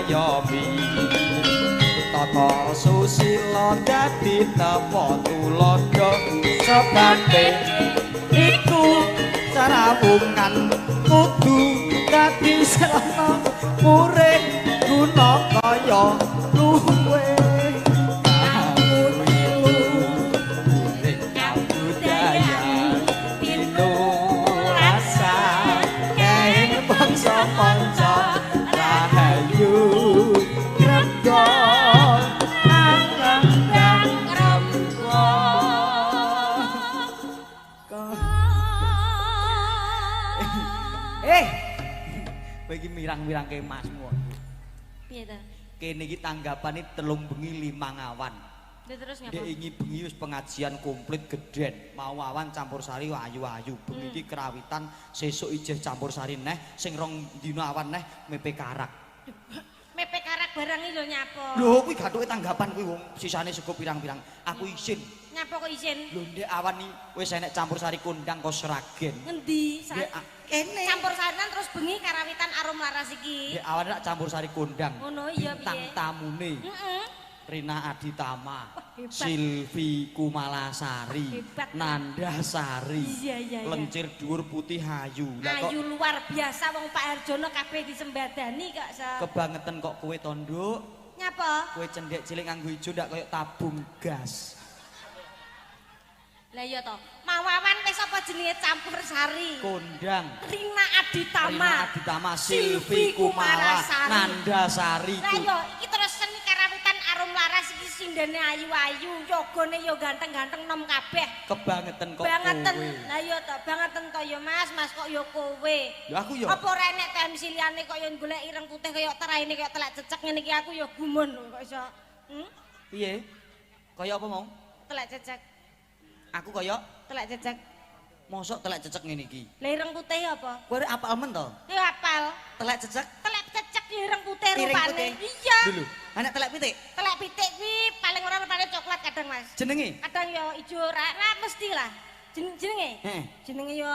ngayomi tata susila dadi tepo tulodo sebate iku sarawungan kudu dadi sarana murid guna kaya luwe mirang-mirang ke masmu. Piye ta? Kene iki tanggapane telung bengi 5 awan. Terus ngapa? Dek ingi bengi wis pengajian komplit gedhen. Mau awan campur sari ayu-ayu. Bengi iki kerawitan, sesuk ijeh campur sari neh, sing rong dina awan neh mepe karak. Mepe karak barang iki lho nyapa? Lho kuwi gathuke tanggapan kuwi wong sisane sego pirang-pirang. Aku isin. Nyapa kok isin? Lho ndek awan iki wis enek campur sari kondang kok seragen. Ngendi? Kene. Campur sarinan terus bengi karawitan arum laras iki. Ndek awan nak campur sari kondang. Ngono iya piye? Bintang tamune. Heeh. Rina Aditama, hebat. Silvi Kumalasari, Hebat. Nandasari, Iya. Lencir Dhuwur Putih Ayu. Ayu luar biasa wong Pak Harjono kabeh disembadani kok kebangetan kok kowe tonduk. Nyapa? Kowe cendhek cilik nganggo ijo ndak kaya tabung gas. Lah iya to. Mawawan wis apa jenenge campur sari? Kondang. Rina Aditama, Silvi Kumalasari, Nandasari. Lah iya iki terus seni karawitan arum laras iki sindene ayu-ayu, yogane yo ganteng-ganteng nom kabeh. Kebangetan kok bangetan. kowe. Lah iya to, bangetan to ya Mas kok ya kowe. Lho aku ya. Apa ora enek TMC liyane kok ya golek ireng putih kaya teraine kaya telek cecek ngene iki aku ya gumun kok iso. Piye? Kaya apa mau? Telek cecek. Aku kaya telek cecek. mosok telek cecek ngene iki. Lah ireng putih apa? Kowe apal men to? Ya apal. Telek cecek? Telek cecek ya ireng putih rupane. Iya. Dulu. Anak telek pitik? Telek pitik kuwi paling ora rupane coklat kadang Mas. Jenenge? Kadang ya ijo ra mesti lah. Jenenge? Heeh. Jenenge ya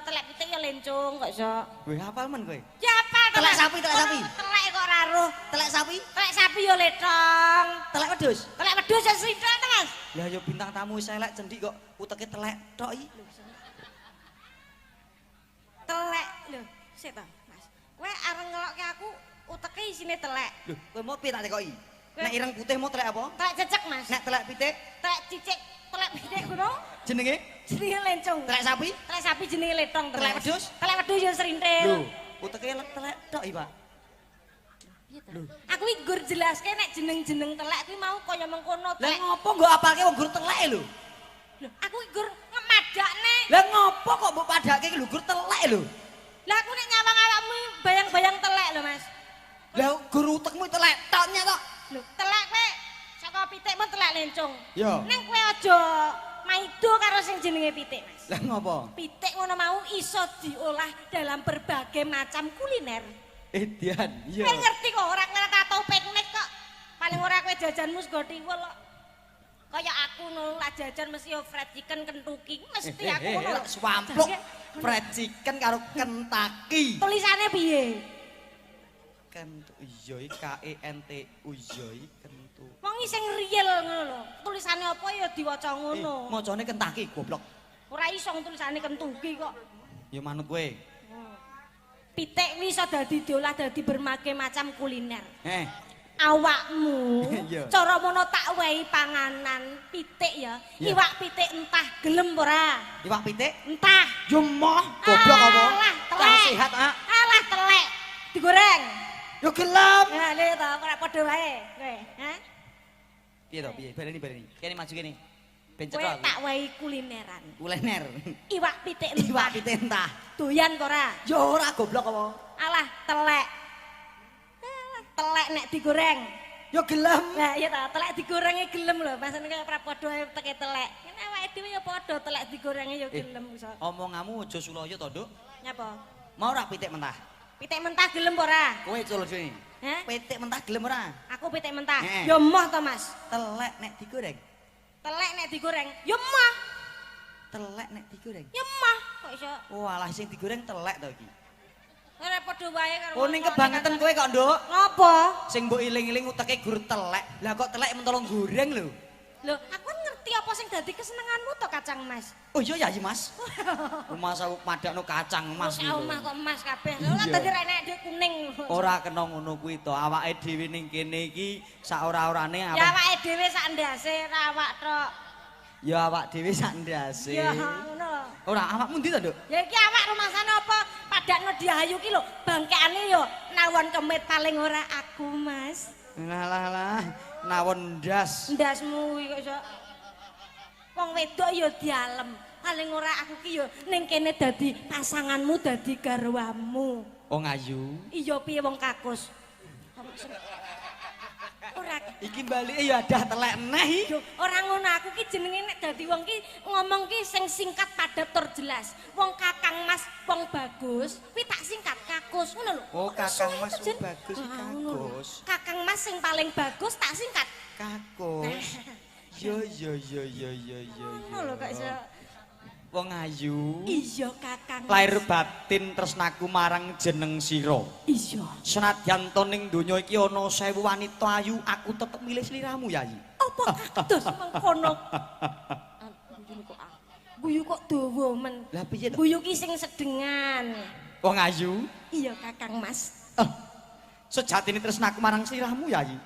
telek pitik ya lencung kok iso. Weh apal men kowe? Ya apal. Telek sapi, telek sapi. Telek kok ora roh. Telek sapi? Telek sapi ya letong. Telek wedhus? Telek wedhus ya srinthok to Mas. Lah ya bintang tamu wis elek cendik kok uteke telek tok iki. Telek lho, sik to Mas. Kowe areng ngelokke aku uteke isine telek. Lho, kowe mau piye tak tekoki? Nek ireng putih mau telek apa? Telek cecek Mas. Nek telek pitik? Telek cicik, telek pitik ngono. Jenenge? Jenenge lencung. Telek sapi? Telek sapi jenenge letong. Telek wedhus? Telek wedhus ya srintil. Lho, uteke telek tok iki, Pak. Lho, aku iki gur jelaske nek jeneng-jeneng telek kuwi mau kaya mengkono Lah telek. ngopo nggo apalke wong gur telek lho? Lho, aku iki gur ngemadakne. Lah ngopo kok mbok padake iki lho gur telek lho? Lah aku nek nyawang awakmu bayang-bayang telek lho, Mas. Lah gur utekmu telek toknya tok. Lho, telek kowe saka pitikmu telek lencung. Yo. Ning kowe aja maido karo sing jenenge pitik, Mas. Lah ngopo? Pitik ngono mau iso diolah dalam berbagai macam kuliner. Edian, iya. Kowe ngerti kok ora kowe tau piknik kok. Paling ora kowe jajanmu sego tiwul kok. Kaya aku ngono lah jajan mesti yo fried chicken Kentucky. Mesti aku ngono. Swampluk fried chicken karo Kentucky. Tulisane piye? Kentu iya KENTU iya kentu. Wong iki sing real ngono lho. Tulisane apa ya diwaca ngono. Macane Kentucky goblok. Ora iso tulisane Kentucky kok. Ya manut kowe. Pitik kuwi iso dadi diolah dadi berbagai macam kuliner. Awakmu Iya. cara mono tak wehi panganan pitik ya. Iya. Iwak pitik entah gelem ora. Iwak pitik? Entah. Yo moh, goblok apa? Alah, Kang telek. sehat, ah. Alah telek. Digoreng. Yo gelem. Nah, lha to ora padha wae kowe, ha? Piye to, piye? Bareni. Kene maju kene. Ben Kowe cetha aku. tak wehi kulineran. Kuliner. Iwak pitik entah. Iwak pitik entah. Doyan to ora? Yo ora goblok apa? Alah telek. Alah telek nek digoreng. Yo gelem. Lah iya ta, telek digorenge gelem lho, pasane kaya ora padha teke telek. Kene awake dhewe ya padha telek digorenge ya gelem iso. Omonganmu aja sulaya to, Nduk. Nyapa? Mau ora pitik mentah? Pitik mentah gelem ora? Kowe culuk sini. Hah? Pitik mentah gelem ora? Aku pitik mentah. Heeh. Ya moh to, Mas. Telek nek digoreng. Telek nek digoreng, ya moh. Telek nek digoreng. Ya moh kok iso. Walah sing digoreng telek to iki. Ora padha wae karo. Oh ning kebangetan kowe kok, Nduk. Ngopo? Sing mbok iling-iling uteke gur telek. Lah kok telek mentolong goreng lho. Lho, aku kan ngerti apa sing dadi kesenenganmu to Kacang Mas. Oh iya ya Mas. Mas aku madakno kacang Mas. Omah kok emas kabeh. Lha ora dadi renek dhek kuning. Ora kena ngono kuwi to. Awake dhewe ning kene iki sak ora-orane Ya awake dhewe sak ndase ra awak tok. Ya awak dhewe sak ndase. Ya ngono. Ora awakmu ndi to, Nduk? Ya iki awak rumasane apa? Padakno Diayu ki lho, bangkeane yo nawon kemit paling ora aku, Mas. Lah, nawon ndas. Ndasmu kuwi kok iso. Wong wedok yo dialem. Paling ora aku ki yo ning kene dadi pasanganmu, dadi garwamu. Wong ayu. Iya piye wong kakus? Ora Iki balike ya dah telek neh. Duh, ora ngono aku ki jenenge nek dadi wong ki ngomong ki sing singkat padat tur jelas. Wong Kakang Mas, wong bagus, kuwi tak singkat kakus ngono lho. Oh, Kakang Mas Jen. bagus iki ngono lho. kakus. Kakang Mas sing paling bagus tak singkat. Kakus. Yo. Ngono lho kok iso. Wong ayu. Iya Kakang. Lair batin tresnaku marang jeneng sira. Iya. Senadyan to ning donya iki ana 1000 wanita ayu, aku tetep milih sliramu, Yayi. Apa kados mengkono? Guyu kok dawa men. Lah piye to? Guyu ki sing sedengan. Wong ayu. Iya Kakang Mas. Sejatine tresnaku marang sliramu, Yayi.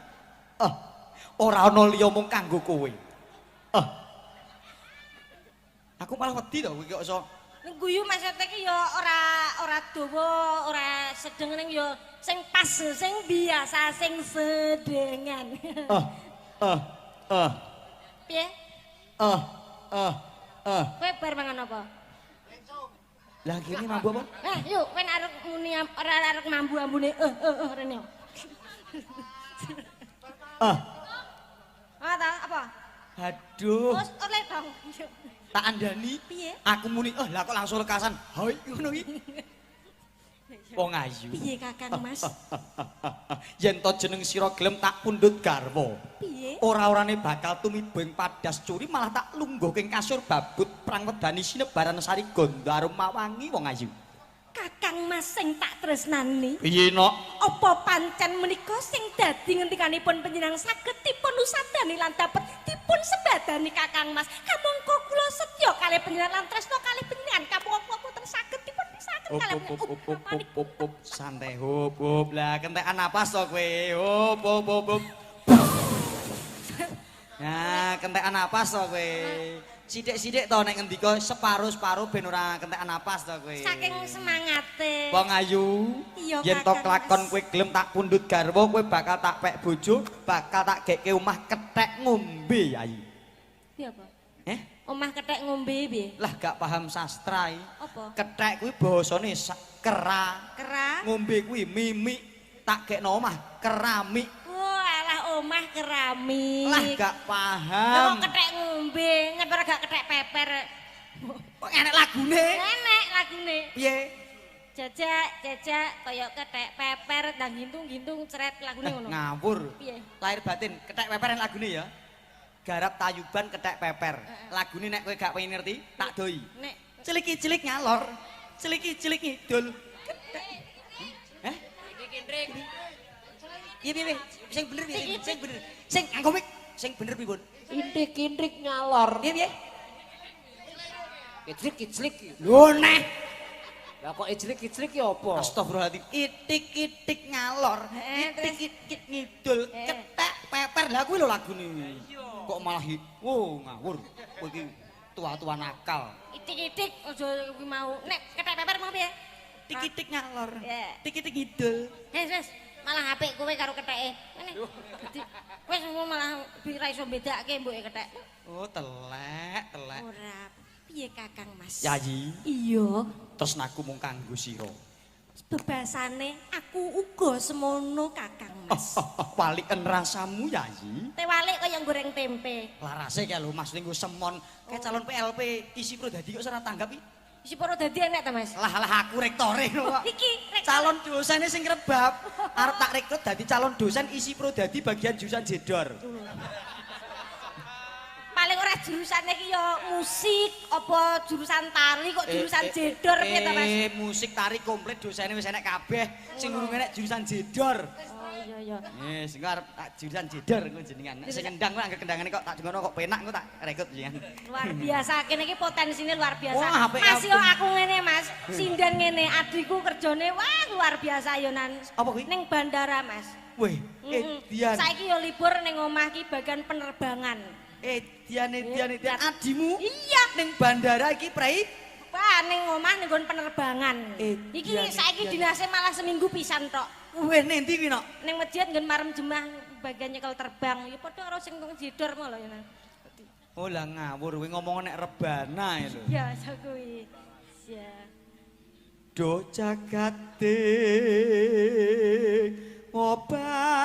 Ora ana liya mung kanggo kowe. Aku malah wedi to kowe kok iso. Ning guyu maksudnya ki ya ora dawa, ora sedeng ning ya sing pas, sing biasa, sing sedengan. Piye? Kowe bar mangan apa? Lah kene mambu apa? Yuk, kowe arep muni ora arep mambu ambune. Rene. Apa? Aduh. Wes oleh dong. Tak andani. Piye? Aku muni, lah kok langsung lekasan. Hai ngono iki. Wong ayu. Piye Kakang Mas? Yen to jeneng sira gelem tak pundhut garwa. Piye? Ora-orane bakal tumibeng padas curi malah tak lungguh ing kasur babut prang wedani sinebaran sari Gondarum Mawangi wong ayu. Kakang Mas sing tak tresnani. Piye nok? Apa pancen menika sing dadi ngendikanipun panjenengan saged dipun usandani lan dapat dipun sembadani Kakang Mas. Kamangka kula setya kalih panjenengan lan tresna kalih panjenengan kamangka boten saged dipun pisahaken kalih Santai hop. Lah kentekan napas to kowe. Hop. Nah, kentekan napas to kowe. Sithik-sithik to nek ngendika separo-separo ben ora kentekan napas to kowe. saking semangate. Wong ayu, Iya, yen to Kakang kelakon Mas. kowe gelem tak pundhut garwa, kowe bakal tak pek bojo, bakal tak gekke omah kethek ngombe, Yayi. Piye apa? Omah kethek ngombe piye? Lah gak paham sastra iki. Apa? Kethek kuwi basane kera. Kerang? Ngombe kuwi mimik. Tak gekno omah keramik. Alah omah keramik. Lah gak Lah paham. kok kethek ngombe, nyeper gak kethek peper. Kok enek lagune? Enek lagune. Piye? Jajak kaya kethek peper dan gintung-gintung ceret lagune ngono. Ngawur. Piye? Lahir batin kethek peper en lagune ya. Garap tayuban kethek peper. Lagune nek kowe gak pengen ngerti, tak doi. Nek Ciliki-cilik ngalor. Ciliki-cilik ngidul. Heh? iki kindring. Piye? Sing bener piye? Sing bener. Sing nganggo mik. Sing bener piye, Bun? Indik-indik nyalor. Piye? Iclik-iclik. Lho neh. Lah kok iclik-iclik ya apa? Astagfirullahaladzim. Itik-itik ngalor. Itik-itik ngidul. Kethek peper. Lah kuwi lho lagune. Kok malah ngawur. Kowe iki tua-tua nakal. Itik-itik aja kuwi mau. Nek kethek peper mau piye? Tik-itik ngalor. Ya. Tik-itik ngidul. Wes malah apik kowe karo ketheke. Ngene. Dadi wis malah ora iso bedake mbuke kethek. Oh, telek. Ora. Piye Kakang Mas? Yayi, Iya. tresnaku mung kanggo sira. Bebasane aku uga semono Kakang Mas. Waliken rasamu, Yayi. Tewalik kaya goreng tempe. Larase kae lho Mas ning semon kae calon PLP isi Prodadi kok ora tanggap iki. Isi para dadi enek ta Mas? Lah aku rektore kok. Iki Calon dosene sing rebab. Arep tak rekrut dadi calon dosen isi Prodadi bagian jurusan jedor. paling ora jurusane iki ya musik apa jurusan tari kok jurusan jedor piye ta Mas? Musik tari komplit dosane wis enek kabeh. Sing urung enek jurusan jedor. Oh iya. Sing arep tak jurusan jedor engko jenengan. Nek sing kendang kok anggere kendangane kok tak dengono kok penak engko tak rekrut jenengan. Luar biasa, kene iki potensine luar biasa. Wah, apik, Mas apik. yo aku ngene Mas, sinden ngene adikku kerjane wah luar biasa yo nan. Apa kuwi? Ning bandara Mas. Weh, Dian. Saiki yo libur ning omah ki bagian penerbangan. Dian adimu. Iya. Ning bandara iki prei. Wah ning omah ning nggon penerbangan. Iki Dian, saiki Dian. dinase malah seminggu pisan tok. Weh, nendi kuwi nok? Ning masjid nggon marem jemaah bagian nyekel terbang. Ya padha karo sing jedor mau lho ya. Nan. Oh lah ngawur kowe ngomong nek rebana ya lho. Ya kuwi. Ya. Do jagate Bathara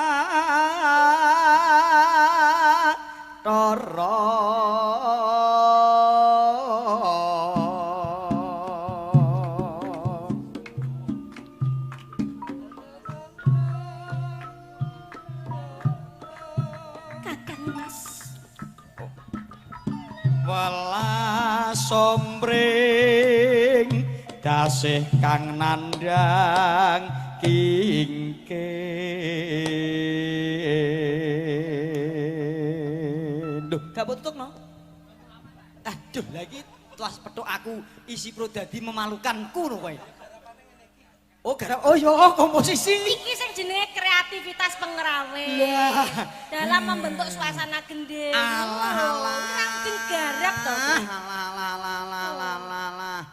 Kakang Mas. welas sombring dasih kang nandhang kingkin. Duh, gak tutup no? Aduh, lagi telas petuk aku isi prodadi memalukanku no kowe. Oh, gara oh ya komposisi. Iki sing jenenge kreativitas pengrawe. Lah. Dalam membentuk suasana gendeng. Alah. Langsung garap to. Alah.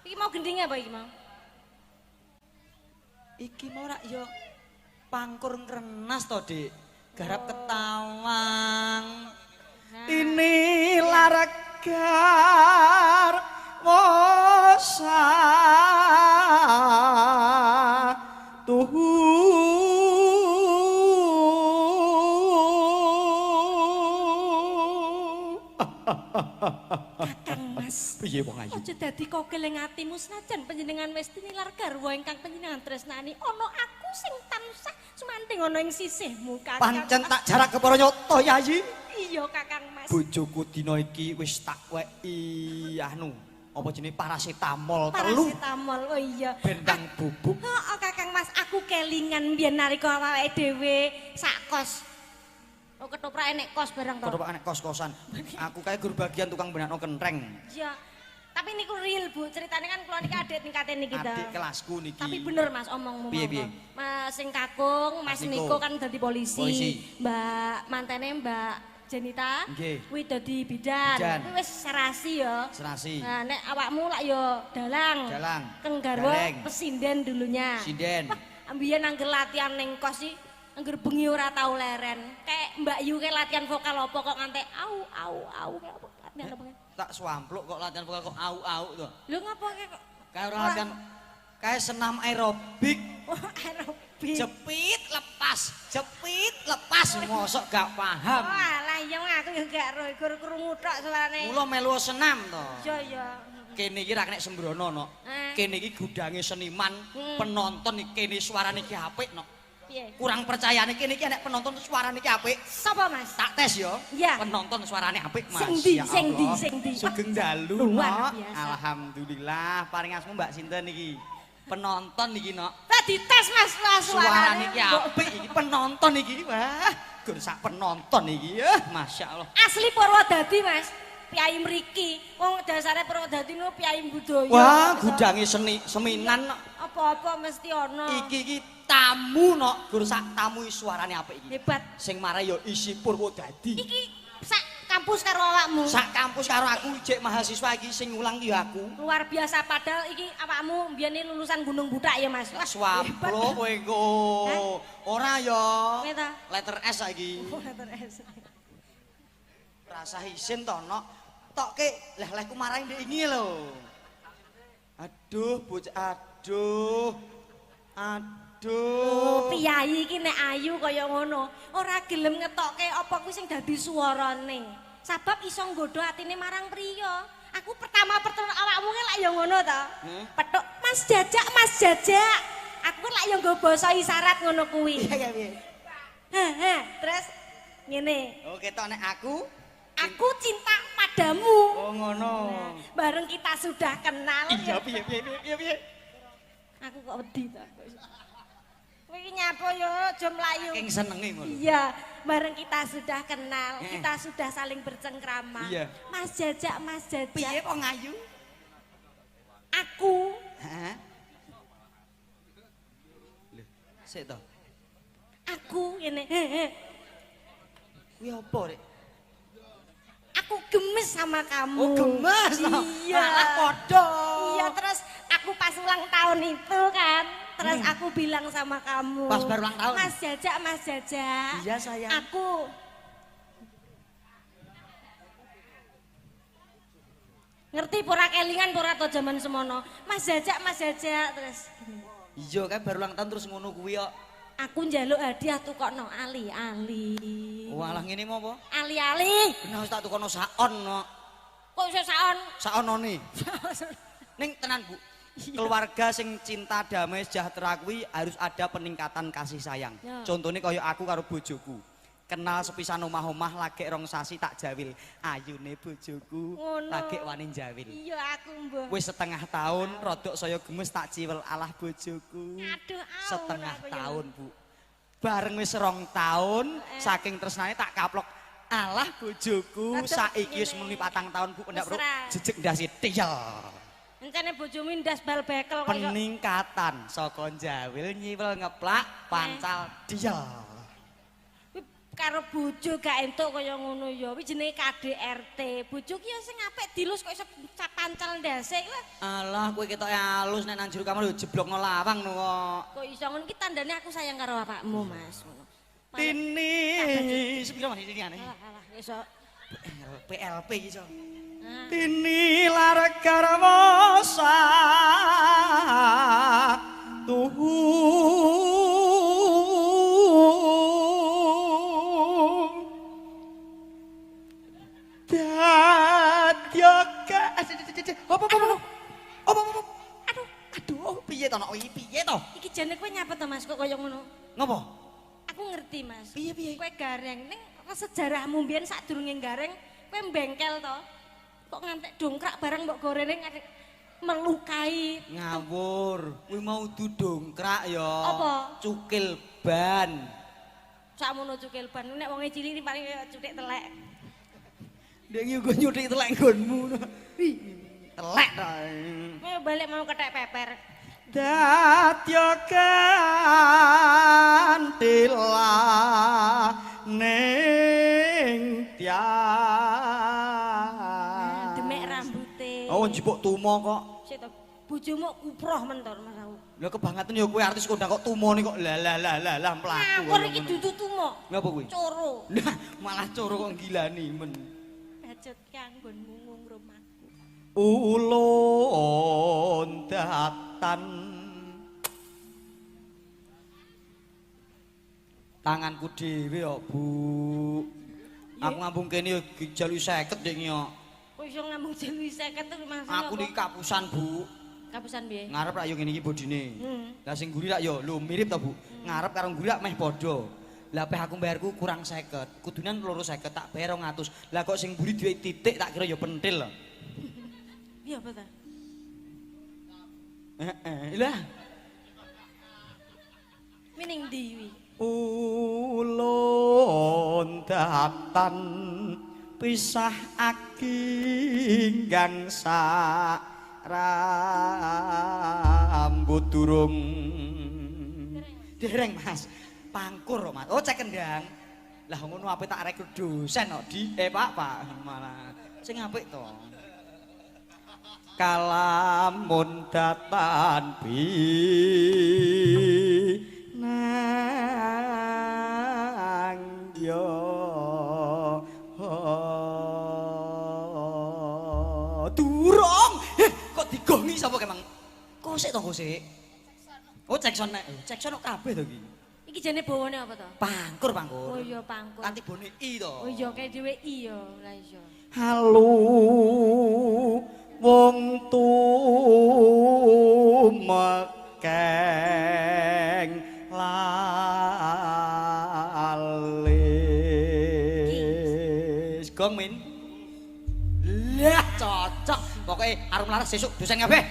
Iki mau gendingnya apa iki mau? Iki mau rak yo pangkur ngrenas to, Dik. Garap ketawang. Ini laragar mosa tuhu Kakang Mas. piye wong ayu Aja dadi kokeling atimu senajan panjenengan wis tinilar garwa ingkang panjenengan tresnani ana aku sing tansah sumanding ana ing sisihmu Kakang. pancen tak jarak kepara nyoto Yayi Iya Kakang Mas. bojoku dina iki wis tak weki anu apa jenenge parasetamol telu Parasetamol. Oh iya. bentang bubuk Heeh Kakang Mas, aku kelingan biyen nalika awake dhewe sak kos. Oh ketoprak enek kos barang to. Kodok anek kos-kosan. Aku kae guru bagian tukang benakno kentreng. Iya. Tapi niku real Bu, ceritanya kan kula niki adik tingkate niki ta. Adik kelasku niki. Tapi bener Mas omongmu. Piye? Mas sing kakung, Mas Mas Niko Niko kan dadi polisi. Polisi. Mbak mantene Mbak Jenita Nggih. kuwi dadi bidan. Bidan. Kuwi wis serasi ya. Serasi. Nah, nek awakmu lak ya dalang. Dalang. Keng garwa Galeng. pesinden dulunya. Sinden. Ambiyen angger latihan ning kos sih angger bengi ora tau leren. Kayak Mbak Yu ke latihan vokal apa kok nganti au kayak apa? Latihan apa? Tak swampluk kok latihan vokal kok au to. Lho ngapa kok? Kayak ora latihan kayak senam aerobik. Oh, aerobik. Jepit lepas mosok gak paham. Walah iya aku ya gak ro iku krungu tok suarane. Mula melu senam to. Iya. Kene iki ra kena sembrono no. Kene iki gudange seniman, Hmm. penonton iki kene suarane iki apik no. Piye? Kurang percayane kene iki nek penonton suarane iki apik. Sapa Mas? Tak tes yo. Iya. Penonton suarane apik Mas. Sing ndi, Ya sing ndi, Allah. sing ndi? Sugeng dalu Luar no. biasa. Alhamdulillah paring asmu Mbak sinten iki. Penonton iki no. Tadi tes Mas Suarane iki Mbok. apik iki penonton iki. Wah, gur sak penonton iki ya. Masyaallah. Asli Purwodadi Mas. Piyai mriki. Wong dasare Purwodadi niku piyai budaya. Wah, gudange seminan no. Apa-apa mesti ana. Iki tamu no. Gur sak tamu suarane apik iki. Hebat. Sing marai ya isi Purwodadi. Iki sak kampus karo awakmu. Sak kampus karo aku jek mahasiswa iki sing ngulang ki aku. Luar biasa padahal iki awakmu mbiyen lulusan Gunung Butak ya Mas. Wes wamplo kowe engko. Ora ya. Kowe ta? Letter S saiki. Oh, letter S. Rasa isin to nok. Tokke leh-lehku marahi ndek iki lho. Aduh, bocah aduh. Oh, piyai iki nek ayu kaya ngono, ora gelem ngetokke apa kuwi sing dadi suarane. Sabab iso nggodha atine marang priya. Aku pertama awakmu ki lak ya ngono to. Petuk Mas Jajak. Aku lak ya nggo basa isyarat ngono kuwi. Iya piye? Terus ngene. Oh, ketok nek aku Aku cinta padamu. Oh ngono. Bareng kita sudah kenal. Iya piye. Aku kok wedi ta. Kowe iki nyapa yo aja mlayu. Saking senenge ngono. Iya, bareng kita sudah kenal, kita sudah saling bercengkrama. Iya. Mas Jajak. Piye kok ngayu? Aku. Hah? Lho, sik to. Aku ngene. Kuwi apa, Rek? Aku gemes sama kamu. Oh, gemes toh. Iya. Malah padha. Iya, terus aku pas ulang tahun itu kan, terus aku bilang sama kamu. Pas baru ulang tahun? Mas Jajak. Iya, sayang. Aku ngerti pura kelingan pura to jaman semono. Mas Jajak terus Iya kan baru ulang tahun terus ngono kuwi kok. aku njaluk hadiah tukokno ali-ali. Walah ngene mau apa? Ali-ali. Bener wis tak tukono saon no. Kok iso saon? Saonone. Ning tenan Bu. Keluarga sing cinta damai sejahtera kuwi harus ada peningkatan kasih sayang. Ya. Contohnya kaya aku karo bojoku. Kenal sepisan omah-omah lagi rong sasi tak jawil. Ayune bojoku Ngono. lagi wani jawil. Iya aku mbah. Wis setengah tahun rodok saya gemes tak ciwel alah bojoku. Aduh, au, Setengah aku ya. tahun Bu. Bareng wis 2 tahun saking tresnane tak kaplok alah bojoku Aduh, saiki wis ngene. muni 4 tahun Bu ndak bro Mesra. jejeg ndasi tiyel. Encene bojomu ndas bal bekel kok. Peningkatan saka jawil nyiwel ngeplak pancal diel. Karo bojo gak entuk kaya ngono ya. Kuwi jenenge KDRT. Bojo ki ya sing apik dilus kok iso pancal ndase kuwi. Alah kowe ketoke halus nek nang jero kamar yo jeblokno lawang no kok. Kok iso ngono ki tandane aku sayang karo bapakmu, Mas. Ngono. Tini sepiro Mas iki ane? Alah, iso. PLP iso. Ah. Tini lar karwasa Aduh, piye to nok iki piye to? Iki jane kowe nyapa to Mas kok kaya ngono? Ngopo? Aku ngerti Mas. Piye? Kowe gareng ning sejarahmu mbiyen sadurunge gareng kowe bengkel to. Kok ngantek dongkrak barang mbok goreng melukai. Ngawur, kuwi mau dudongkrak ya. Apa? Cukil ban. Sakmono cukil ban nek wong cilik paling cutik telek. Dek iki uga nyutik telek nggonmu. Telek to. Kowe balik mau kethek peper. Datya kantila ning tiang. Demek rambute. Oh njipuk tumo kok. Sik to. Bojomu kuproh mentor Mas aku. Lah kebangetan ya kowe artis kondang kok tumone kok lah mlaku. Ngawur iki dudu tumo. Ngapa kuwi? Coro. Lah malah coro kok gilani men. Bajut kanggonmu ngung rumahku. Ulun datan tanganku dhewe kok Bu. Aku ngambung kene ya jalu 50 dek yo. Kok iso ngambung jelu 50 to Mas? Aku niki kapusan Bu. kapusan piye? Ngarep rak yo ngene iki bodine. Hmm. Lah sing guri rak yo lho mirip to Bu. Ngarep karo guri rak meh padha. Lah peh aku bayarku kurang 50. Kudunan 250 tak bayar 200. Lah kok sing guri duwe titik tak kira yo pentil lho. Iya apa ta? Lah Mining ndi wi? ulun datan pisah aginggang sak rambut durung dereng Mas pangkur Mas oh cek kendang lah ngono apik tak rekrut dosen kok di Pak malah sing apik to kalamun datan nang yo durung kok digongi sapa kemang kosek to kosek oh cekson nek cekson kabeh to iki Iki jane bawane apa to? pangkur Oh iya pangkur. kanthi bone i to Oh iya kayak dhewe iya lah iya. halu wong tumekeng lalis gong min Lah cocok. Pokoke arep laras sesuk dosen kabeh.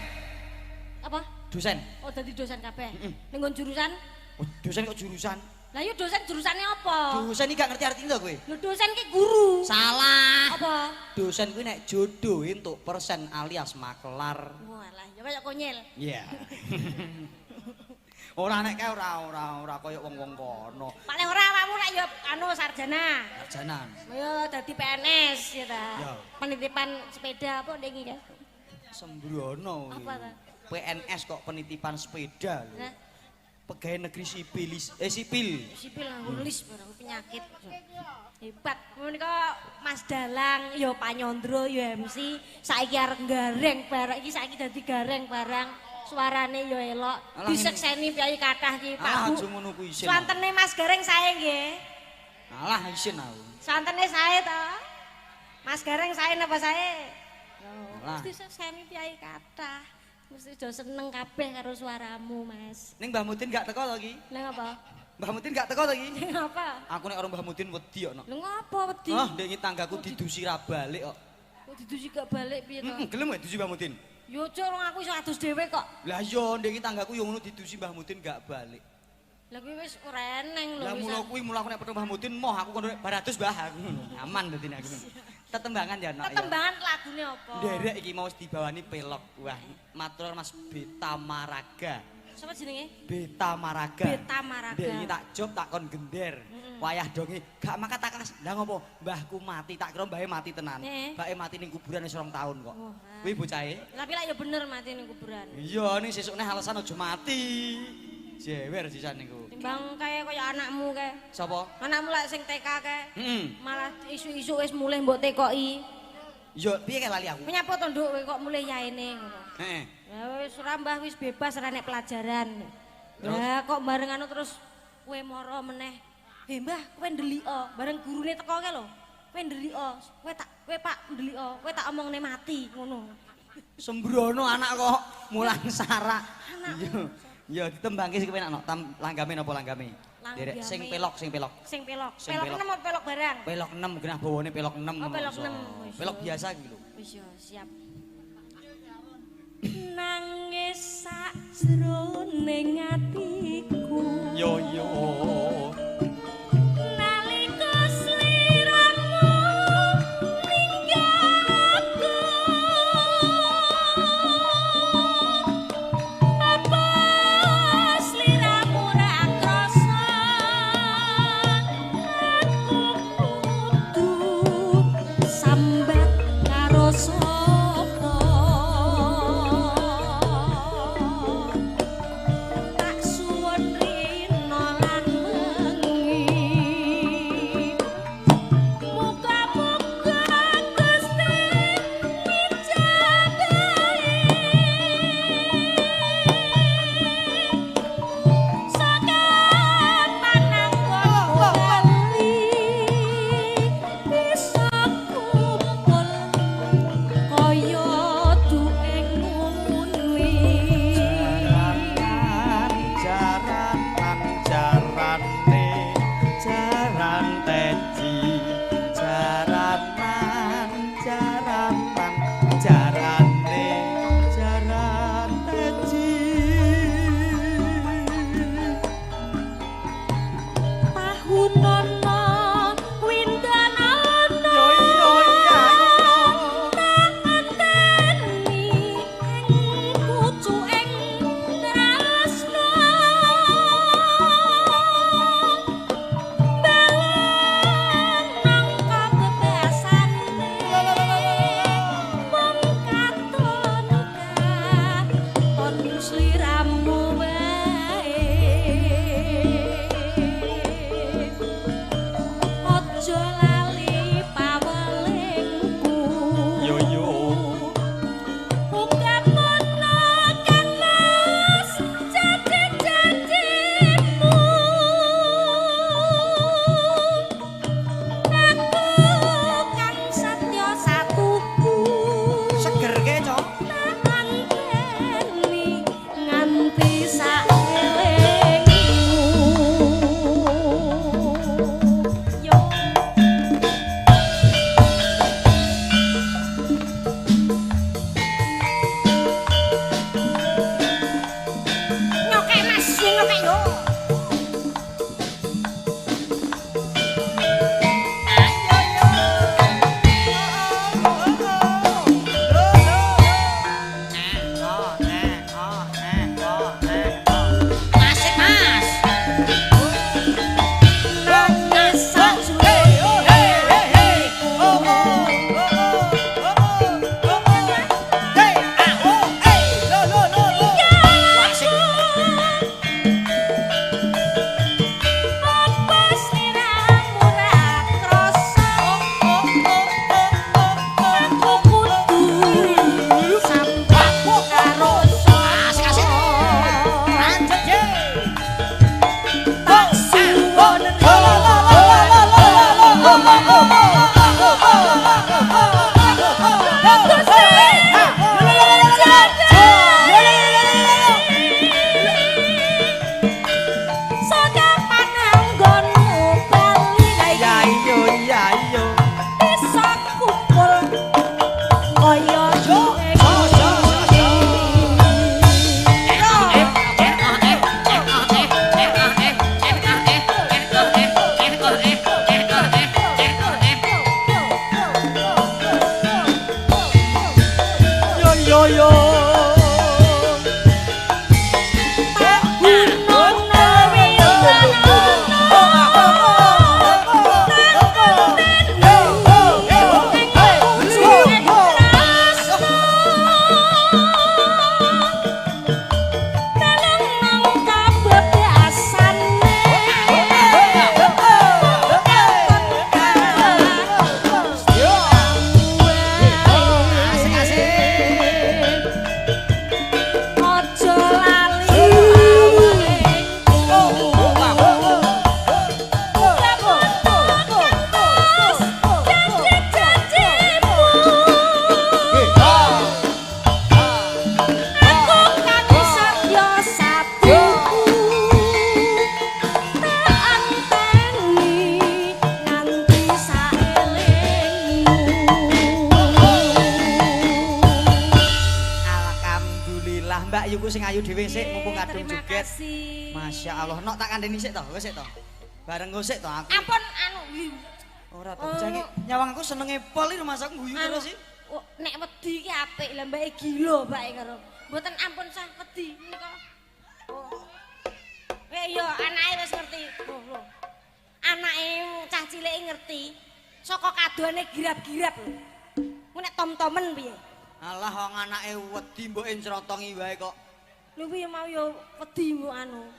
Apa? Dosen. Oh dadi dosen kabeh. Ning nggon jurusan? Oh, dosen kok jurusan? Lah yo dosen jurusane apa? Dosen iki gak ngerti artine to kowe? Lho dosen ki guru. Salah. Apa? Dosen kuwi nek jodoh entuk persen alias maklar. Walah, ya kaya konyil. Iya. Ora nek kae ora kaya wong-wong kono. Paling ora awakmu nek yo anu sarjana. Sarjana. Yo dadi PNS ya ta. Ya. Penitipan sepeda apa ndek iki ya? Sembrono. Apa ta? PNS kok penitipan sepeda lho. Nah, Pegawai negeri sipil. sipil nulis barang penyakit. Hebat. Menika Mas Dalang, yo Panyondro, yo MC, saiki arep gareng barang iki saiki dadi gareng barang. Suarane yo elok. Alah, Disekseni piyai kathah iki, Pak Bu. aja ngono kuwi isin. Swantene Mas Gareng sae nggih. Alah isin aku. Swantene sae to. Mas Gareng sae napa sae? Alah. Mesti sekseni piyai kathah. Mesti do seneng kabeh karo suaramu, Mas. Ning Mbah Mudin gak teko to iki? Nang apa? Mbah Mudin gak teko to iki? Nang apa? Aku nek karo Mbah Mudin wedi kok. Lho ngopo wedi? Ah, ndek iki tanggaku didusi ra balik kok. Kok didusi gak balik piye to? Gelem gak didusi Mbah Mudin? Yo cuk aku iso adus dhewe kok. Lah iya ndek iki tanggaku yo ngono didusi Mbah Mudin gak balik. Lah kuwi wis ora eneng lho. Lah mula kuwi mula aku nek peteng Mbah Mudin moh aku kono baratus Mbah aku. Aman dadi nek aku. Tetembangan ya nak ya. Tetembangan lagune apa? Nderek iki mau dibawani pelok. Wah, matur Mas Beta Maraga. Sapa jenenge? Beta Maraga. Beta Maraga. Ndek iki tak job tak kon gender. Wayah donge gak makat tak kas. Lah ngopo? Mbahku mati tak kira mbahe mati tenan. Mbake mati ning kuburan wis 2 tahun kok. Kuwi bocahe. Tapi lak ya bener mati ning kuburan. Iya ning sesuk neh alasan aja mati. Jewer sisan niku. Timbang kaya anakmu kae. Sapa? Anakmu lak sing TK kae. Heeh. Malah isu-isu wis mulih mbok tekoki. Yo piye kae lali aku? Menyapa to nduk kowe kok mulih yaene ngono. Heeh. Ya wis ora mbah wis bebas ora nek pelajaran. Terus? Lah kok bareng anu terus kowe mara meneh. Mbah, kowe ndeliko, bareng gurune teko kae lho. Kowe ndeliko, kowe Pak ndeliko, kowe tak omongne mati ngono. Sembrono anak kok mulang sarak. Iya. Ya ditembangke sing kepenak no. Langgame napa langgame? Derek sing pelok. Sing pelok. Sing Pelok pelok. 6 apa pelok barang? Pelok 6 genah bawane pelok 6. Oh, pelok 6. Pelok biasa iki lho. Wis yo siap. Nangis sajroning atiku. Yo. Nalika sliramu ninggalku. Apa sliramu ra krasa aku kudu sambat karo sapa. Tak suwun rino lan Mbak Yuku sing ayu dhewe sik mumpung kadung Terima joget. kasih. Masya Allah, nok tak kandhani sik to, wis sik to. Bareng sik to aku. Ampun anu Ora to, jange nyawang aku senenge pol iki mas aku guyu anu, terus sih. oh, nek wedi ki apik lah mbake gila mbake karo. Mboten ampun sah wedi nika. Oh. Iya, anake wis ngerti. Lho. Anake cah cilik ngerti. Saka kadoane girap-girap lho. Ku nek tom-tomen piye? Alah wong anake wedi mboke ncrotongi wae kok. Lho piye mau ya wedi mbok anu.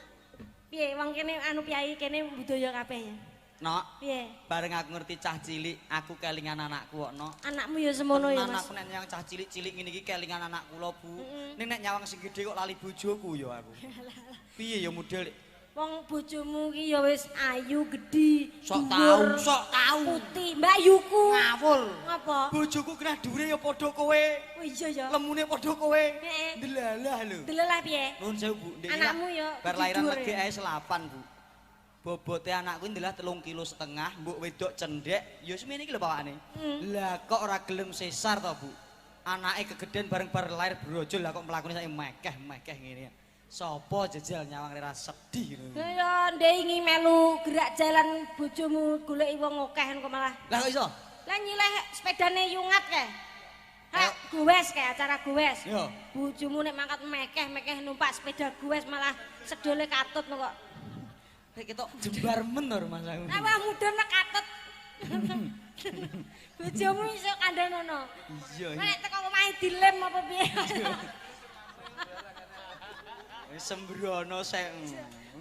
Piye wong kene anu piyai kene budaya kabeh ya. Nok, Piye? bareng aku ngerti cah cilik, aku kelingan anakku kok, Nok. Anakmu ya semono ya, Mas. Aku nek nyawang cah cilik-cilik ngene iki kelingan anak kula, Bu. Ning nek nyawang sing gedhe kok lali bojoku ya aku. Piye ya model Wong bojomu ki ya wis ayu, gedhi, sok dhuwur, tau. putih, Mbak Yuku. Ngawul. Ngapa? Bojoku kena dhuwure ya padha kowe. Oh iya ya. Lemune padha kowe. Heeh. Delalah lho. Delelah piye? Nuwun sewu, Bu. Ndek Anakmu ya bar lairan dhuwur legi ya? ae selapan, Bu. Bobote anakku ndelah 3,5 kilo, mbok wedok cendhek, ya semene iki lho pawakane. Lah kok ora gelem sesar to, Bu? Anake kegeden bareng bar lair brojol, lah kok mlakune saiki mekeh-mekeh ngene. Sapa jejal nyawang ora sedih ngono. Ya ndek ingi melu gerak jalan bojomu goleki wong akeh kok malah. Lah kok iso? Lah nyileh sepedane yungat kae. Hak gowes kae acara gowes. Yo. Bojomu nek mangkat mekeh-mekeh numpak sepeda gowes malah sedole katut kok. Rek ketok jembar men to Mas aku. Nah, wah muda nek katut. Bojomu iso kandhanono. Iya. Nek teko omahe dilem apa piye? Wis sembrono sek.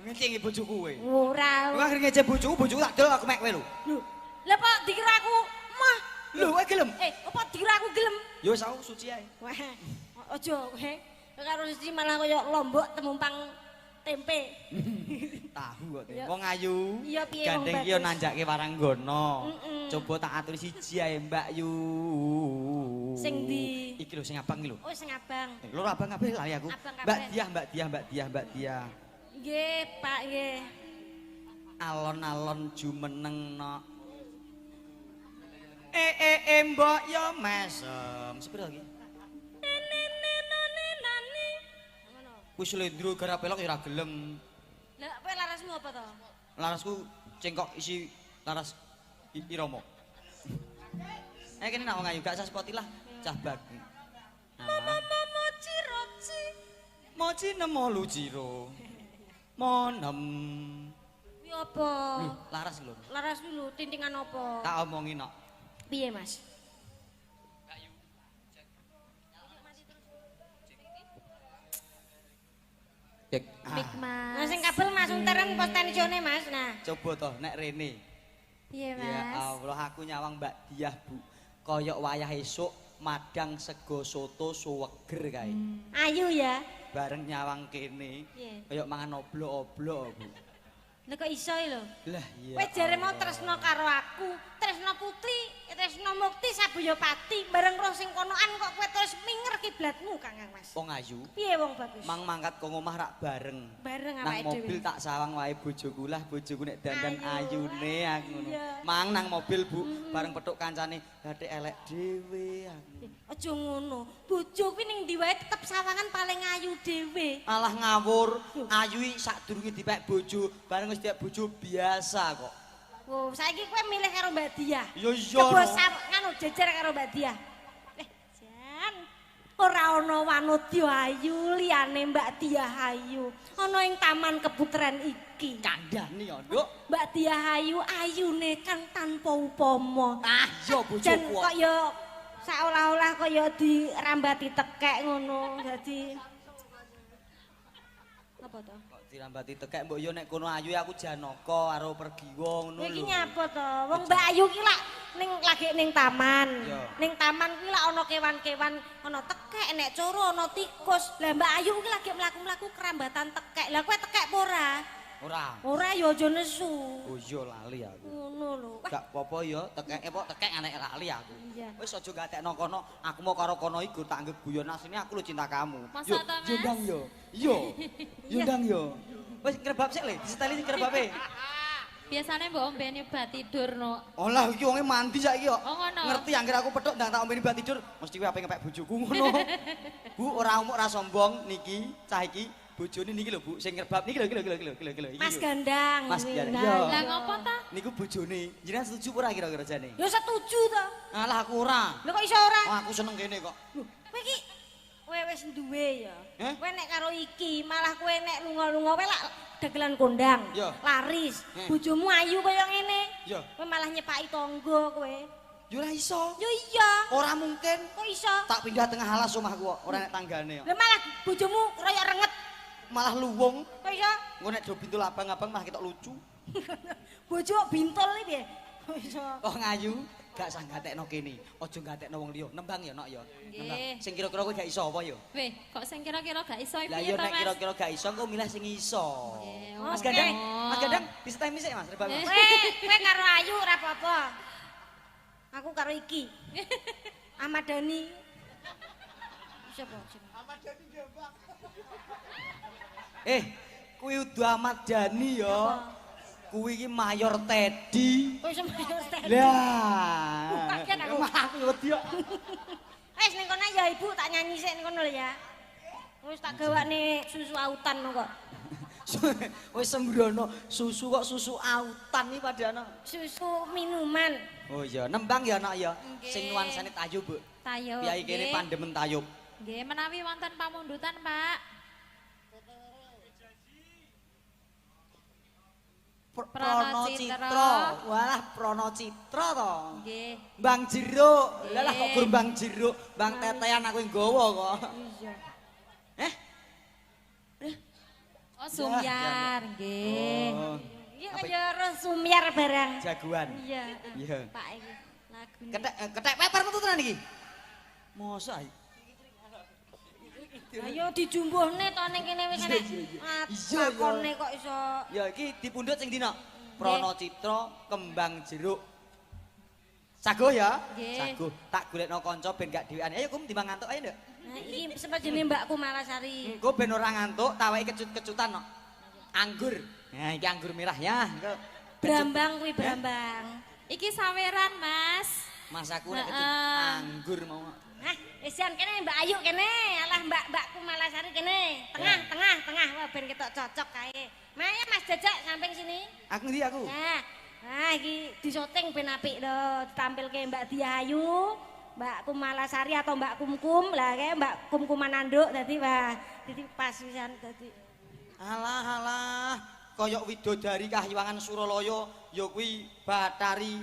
Ngecingi bojoku kowe. Ora. Kowe akhir ngece bojoku tak dol aku mek kowe lho. Lho, lah kok dikira aku mah. Lho kowe gelem? Apa dikira aku gelem? Yo wis aku suci ae. Wah, aja kowe. Karo siji malah kaya lombok temumpang tempe. Tahu kok. Ya. Wong ayu. Iya, piye, wong Gandeng yo bagus. nanjake waranggono. Mm-mm. Coba tak aturi siji ae Mbak Yu. Sing ndi? Iki lho sing abang iki lho. Oh, sing abang. Loro abang kabeh lali aku. Abang kabeh. Mbak Diah. Nggih, Pak, nggih. Alon-alon jumeneng no. Mbok yo mesem. Sepiro iki? Wis lendro gara pelok ya ora gelem. Lah, kowe larasmu apa to? Larasku cengkok isi laras irama. Kene nak wong ayu gak usah spotilah, cah bagi. Moci-roci. Moci nemo luciro. Monem. Kuwi apa? Laras lho. Laras dulu tintingan apa? Tak omongi nok. Piye, Mas? Cek. Mik, Mas. Nah, sing kabel Mas unteren postensione, Mas. Nah. Coba toh nek rene. Piye, Ya Mas? Allah aku nyawang Mbak Diah, Bu. Koyok wayah esuk madang sego soto suweger kae. Ayu ya. Bareng nyawang kene. Piye? Koyok mangan oblok-oblok, Bu. Lah kok iso lho. Lah iya. Kowe jare mau tresno karo aku, tresno Putri, tresno Mukti Sabuyapati, bareng roh sing konoan kok kowe terus minger kiblatmu, Kakang Mas. Wong ayu. Piye wong bagus? Mang mangkat kok omah rak bareng. Bareng Nang awake mobil dhewe. tak sawang wae bojoku lah, bojoku nek dandan Ayu. ayune aku ngono. Iya. Mang nang mobil, Bu, bareng petuk kancane, bathik elek dhewe aku. Aja ngono. Bojo kuwi ning ndi wae tetep sawangan paling ayu dhewe. Alah ngawur, ayu iki sadurunge dipek bojo, bareng wis dipek bojo biasa kok. Wow, saiki kowe milih karo Mbak Diah. Ya iya. Coba no. nganu jejer karo Mbak Diah. Jan. Ora ana wanodya ayu liyane Mbak Diah ayu. Ana ing taman keputren iki. Kandhani ya, Nduk. Mbak Diah ayu ayune kan tanpa upama. Ah, iya Jan bojoku. kok ya seolah-olah kaya dirambati tekek ngono. Dadi apa to? Kok dirambati tekek mbok yo nek kono ayu aku Janaka karo Pergiwa ngono Iki lho. nyapa to? Wong Mbak Ayu ki lak ning lagi ning taman. Iya. Ning taman kuwi lak ana kewan-kewan, ana tekek, nek coro, ana tikus. Lah Mbak Ayu ki lagi mlaku-mlaku kerambatan tekek. Lah kowe tekek apa ora? Ora. Ora ya aja nesu. Oh iya lali aku. Ngono lho. Wah, Gak apa-apa ya, tekeke pok tekek anek lali aku. Iya. Wis aja gatekno kono, aku mau karo kono iku tak anggap guyon asline aku lho cinta kamu. Masa Yo, ta, Mas? yo ndang yo. Yo. Yo ndang yo. Wis krebab sik le, diseteli kerebabe. Biasane mbok ombeni obat tidur no. Olah iki wonge mandi saiki kok. Oh, ngono. Ngerti anggere aku petuk ndang tak ombeni obat tidur, mesti kuwi ape ngepek bojoku ngono. Bu, ora umuk ora sombong niki, cah iki bojone niki lho Bu, sing ngerbab niki lho iki. Mas lho. Gandang. Mas kuwi. Gandang, Nah, iya. Lah ngopo ta? Niku bojone. Jenengan setuju ora kira-kira jane? Ya setuju to. Alah aku ora. Lho kok iso ora? Oh, aku seneng kene kok. Loh, kowe iki kowe wis duwe ya. Eh? Kowe nek karo iki malah kowe nek lunga-lunga kowe lak dagelan kondang. Ya. Laris. Eh. Bojomu ayu kaya ngene. Ya. Kowe malah nyepaki tangga kowe. Yo ora iso. Ya iya. Ora mungkin. Kok iso? Tak pindah tengah alas omahku kok, ora nek tanggane kok. Lah malah bojomu kaya renget. Malah luwung. Kok iso? Engko nek do pintu abang-abang malah ketok lucu. Bojo bintol iki piye? Kok iso? Kok ngayu? Gak usah gatekno kene. Aja gatekno wong liya. Nembang ya, Nok ya. Nembang. Nggih. Sing kira-kira kowe gak iso apa ya? Weh, kok sing kira-kira gak iso Lah piye ya to, nek Mas? kira-kira gak iso engko milih sing iso. Nggih, Mas oke. Gandang, Mas Gandang disetemi sik Mas, rebab. Eh. Kowe karo ayu ora apa-apa. Aku karo iki. Ahmad Dhani. Siapa? Kuwi udu Ahmad Dhani ya. Kuwi iki Mayor Teddy. Kowe iso mayor tadi. Lah. Kaget aku. Emang aku ya wedi kok. Wes ning kono ya Ibu tak nyanyi sik ning kono lho ya. Wis tak gawakne susu autan kok. Wis sembrono susu kok susu autan iki padahal. Susu minuman. Oh iya, nembang ya Nak ya. Nggih. Sing nuansane tayub, Bu. Tayo. Piyai kene pandemen tayub. Nggih, menawi wonten pamundutan, Pak. Prono Citra. Citra. Walah Prono Citra to. Nggih. Bang Jeruk. Nggih. Lah lah kok gur Bang Jeruk, Bang Tetean aku nggawa kok. Iya. Eh? Oh, Sumyar, nggih. Oh, Iki kaya resumyar barang. jagoan. Iya. Iya. Pak iki lagune. Ketek pepper metu tenan iki. Mosok iki. Ayo dijumbuhne to ning kene wis enek. Iya, iya. Lakone kok iso. Ya iki dipundhut sing dina. Prono Citra, Kembang Jeruk. Sago ya? Nggih. Sago. Tak golekno kanca ben gak dhewean. Ayo kum timbang ngantuk ayo, Nduk. Nah iki sepejene Mbakku Malasari. Engko ben ora ngantuk, taweki kecut-kecutan no. Anggur. Nah, iki anggur merah ya. Engko Brambang kuwi brambang. Iki saweran, Mas. Mas aku nek kecut Heeh. anggur mau. Hah, isian kene Mbak Ayu kene, alah Mbakku Malasari kene. Tengah. Wah ben ketok cocok kae. Maya Mas Jajak samping sini. Aku ngendi aku? Nah, iki disoting ben apik to, ditampilke Mbak Diayu, Mbak Kumalasari atau Mbak Kumkum. Lah kayak Mbak Kumkuman Anduk dadi wah, dadi pas pisan dadi. Alah, koyok widodari Kahyangan Suralaya ya kuwi Bathari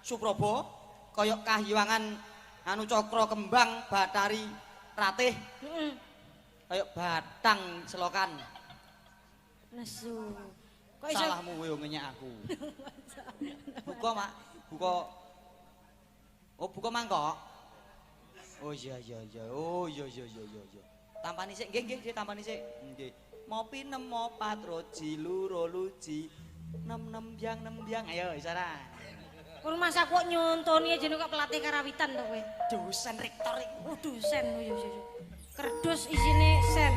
Supraba, koyok Kahyangan anu Cakra Kembang Bathari Ratih, Heeh. koyok Batang Selokan. Nesu. Kok iso Salahmu kowe ngenyek aku. Buka, Mak. Buka. Oh, buka mangkok. Oh iya. Oh iya. Tampani sik, nggih, tampani sik. Nggih. Mopi nemo patroji luro luji. Nem byang. Ayo, isara. Kur mas aku kok nyontoni aja kok pelatih karawitan to kowe. Dosen rektor iki. Oh dosen. Oh iya. Kerdus isine sen.